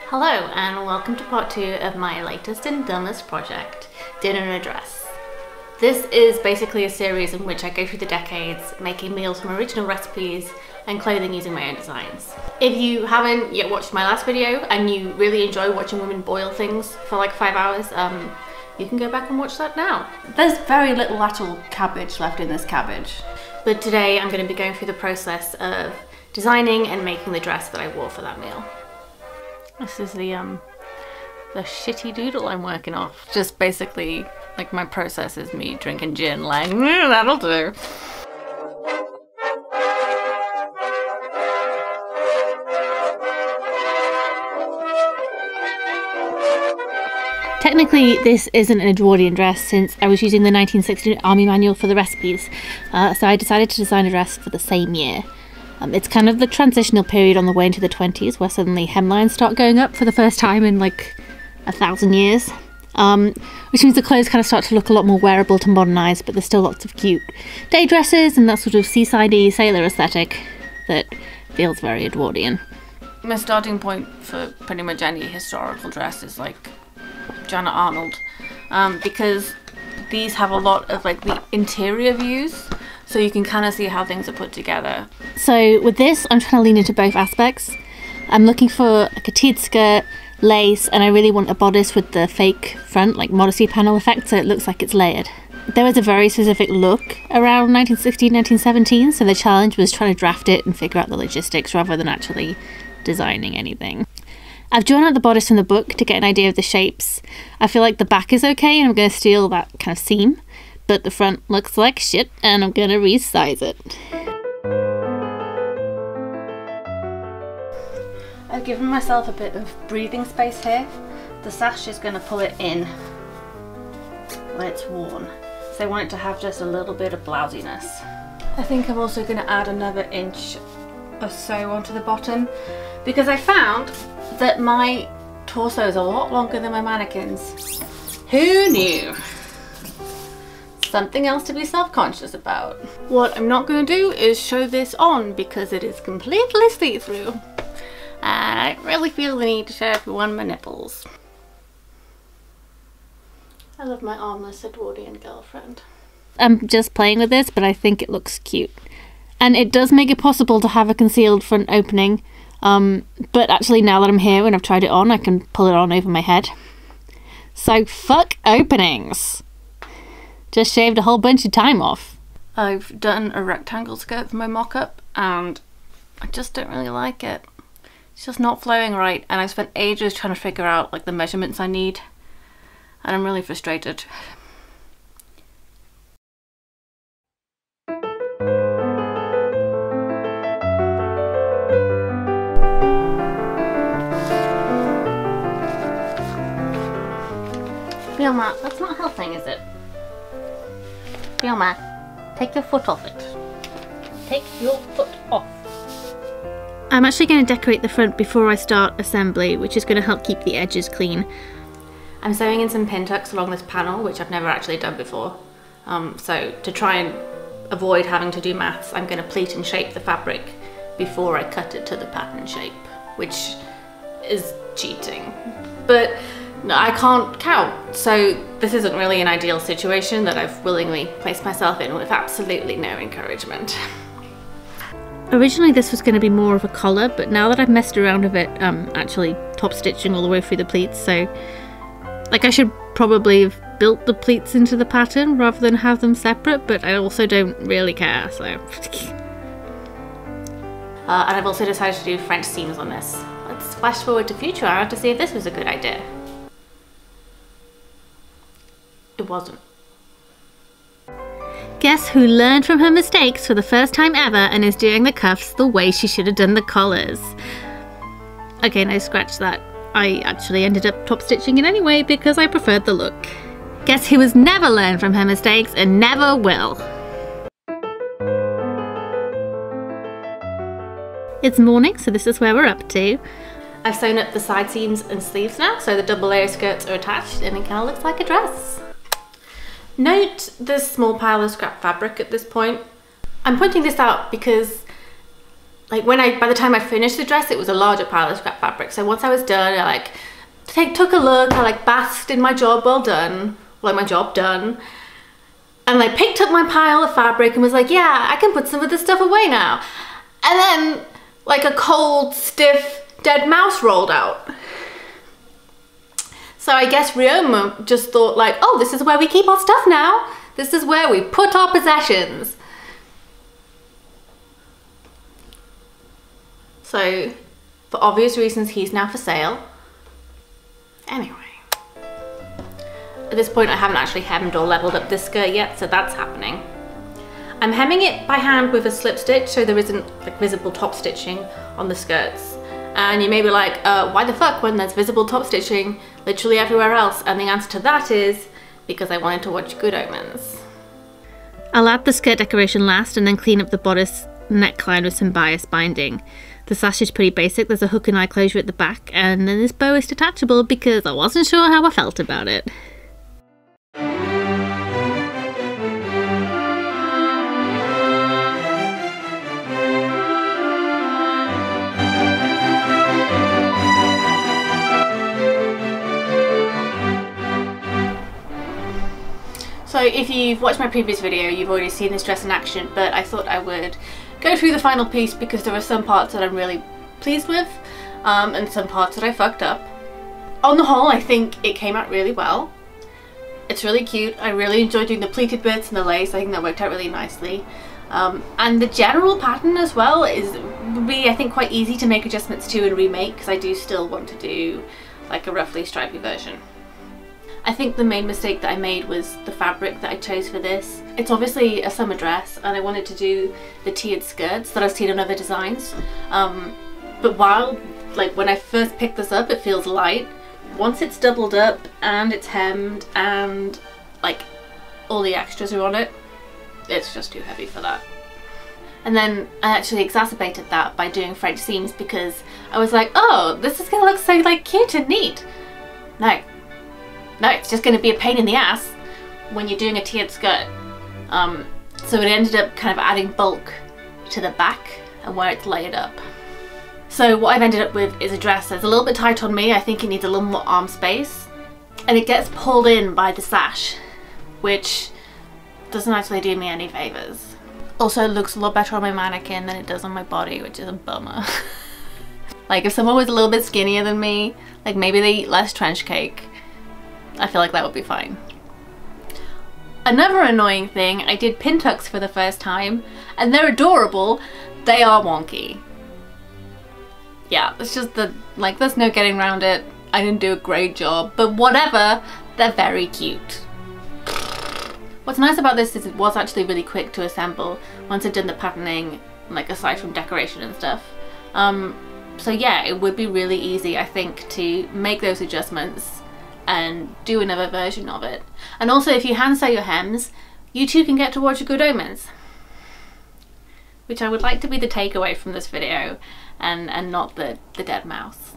Hello and welcome to part 2 of my latest and dumbest project, Dinner in a Dress. This is basically a series in which I go through the decades making meals from original recipes and clothing using my own designs. If you haven't yet watched my last video and you really enjoy watching women boil things for like 5 hours, you can go back and watch that now. There's very little actual cabbage left in this cabbage. But today I'm going to be going through the process of designing and making the dress that I wore for that meal. This is the shitty doodle I'm working off. Just basically, like, my process is me drinking gin, like, that'll do. Technically, this isn't an Edwardian dress since I was using the 1960 Army Manual for the recipes, so I decided to design a dress for the same year. It's kind of the transitional period on the way into the 20s where suddenly hemlines start going up for the first time in like 1,000 years. Which means the clothes kind of start to look a lot more wearable to modernise, but there's still lots of cute day dresses and that sort of seaside-y sailor aesthetic that feels very Edwardian. My starting point for pretty much any historical dress is like Janet Arnold, because these have a lot of like the interior views, so you can kind of see how things are put together. So with this, I'm trying to lean into both aspects. I'm looking for like a tiered skirt, lace, and I really want a bodice with the fake front, like modesty panel effect, so it looks like it's layered. There was a very specific look around 1916, 1917, so the challenge was trying to draft it and figure out the logistics rather than actually designing anything. I've drawn out the bodice from the book to get an idea of the shapes. I feel like the back is okay and I'm going to steal that kind of seam, but the front looks like shit and I'm going to resize it. I've given myself a bit of breathing space here. The sash is going to pull it in when it's worn, so I want it to have just a little bit of blousiness. I think I'm also going to add another inch or so onto the bottom because I found that my torso is a lot longer than my mannequin's. Who knew? Something else to be self-conscious about. What I'm not going to do is show this on because it is completely see-through. And I don't really feel the need to show everyone my nipples. I love my armless Edwardian girlfriend. I'm just playing with this, but I think it looks cute. And it does make it possible to have a concealed front opening. But actually now that I'm here and I've tried it on, I can pull it on over my head. So fuck openings. Just shaved a whole bunch of time off. I've done a rectangle skirt for my mock-up and I just don't really like it. It's just not flowing right, and I've spent ages trying to figure out like the measurements I need, and I'm really frustrated. Fiona, that's not helping, is it? Fiona, take your foot off it. Take your foot off. I'm actually going to decorate the front before I start assembly, which is going to help keep the edges clean. I'm sewing in some pin tucks along this panel, which I've never actually done before. So to try and avoid having to do maths, I'm going to pleat and shape the fabric before I cut it to the pattern shape, which is cheating. But no, I can't count, so this isn't really an ideal situation that I've willingly placed myself in with absolutely no encouragement. Originally this was going to be more of a collar, but now that I've messed around with it, actually top stitching all the way through the pleats, so like I should probably have built the pleats into the pattern rather than have them separate, but I also don't really care, so. And I've also decided to do French seams on this. Let's flash forward to future hour to see if this was a good idea. It wasn't. Guess who learned from her mistakes for the first time ever and is doing the cuffs the way she should have done the collars? Okay, no, scratch that. I actually ended up top stitching it anyway because I preferred the look. Guess who has never learned from her mistakes and never will? It's morning, so this is where we're up to. I've sewn up the side seams and sleeves now, so the double layer skirts are attached and it kind of looks like a dress. Note this small pile of scrap fabric at this point. I'm pointing this out because like by the time I finished the dress, it was a larger pile of scrap fabric. So once I was done, I like took a look, I like basked in my job well done, like my job done, and like picked up my pile of fabric and was like, yeah, I can put some of this stuff away now. And then like a cold, stiff, dead mouse rolled out. So I guess Ryoma just thought like, oh, this is where we keep our stuff now. This is where we put our possessions. So, for obvious reasons, he's now for sale. Anyway. At this point, I haven't actually hemmed or leveled up this skirt yet, so that's happening. I'm hemming it by hand with a slip stitch, so there isn't like visible top stitching on the skirts. And you may be like, why the fuck when there's visible top stitching literally everywhere else? And the answer to that is because I wanted to watch Good Omens. I'll add the skirt decoration last and then clean up the bodice neckline with some bias binding. The sash is pretty basic, there's a hook and eye closure at the back, and then this bow is detachable because I wasn't sure how I felt about it. So if you've watched my previous video, you've already seen this dress in action, but I thought I would go through the final piece because there are some parts that I'm really pleased with and some parts that I fucked up. On the whole, I think it came out really well. It's really cute. I really enjoyed doing the pleated bits and the lace. I think that worked out really nicely. And the general pattern as well would be, I think, quite easy to make adjustments to and remake because I do still want to do like a roughly stripy version. I think the main mistake that I made was the fabric that I chose for this. It's obviously a summer dress and I wanted to do the tiered skirts that I've seen on other designs. But when I first picked this up, it feels light. Once it's doubled up and it's hemmed and like all the extras are on it, it's just too heavy for that. And then I actually exacerbated that by doing French seams because I was like, oh, this is gonna look so like cute and neat. No, it's just going to be a pain in the ass when you're doing a tiered skirt. So it ended up kind of adding bulk to the back and where it's layered up. So what I've ended up with is a dress that's a little bit tight on me. I think it needs a little more arm space. And it gets pulled in by the sash, which doesn't actually do me any favours. Also, it looks a lot better on my mannequin than it does on my body, which is a bummer. Like if someone was a little bit skinnier than me, like maybe they eat less trench cake, I feel like that would be fine. Another annoying thing, I did pin tucks for the first time and they're adorable, they are wonky. Yeah, it's just there's no getting around it. I didn't do a great job, but whatever, they're very cute. What's nice about this is it was actually really quick to assemble once I'd done the patterning, like aside from decoration and stuff. So yeah, it would be really easy, I think, to make those adjustments and do another version of it. And also if you hand sew your hems, you too can get to watch Good Omens, which I would like to be the takeaway from this video and not the dead mouse.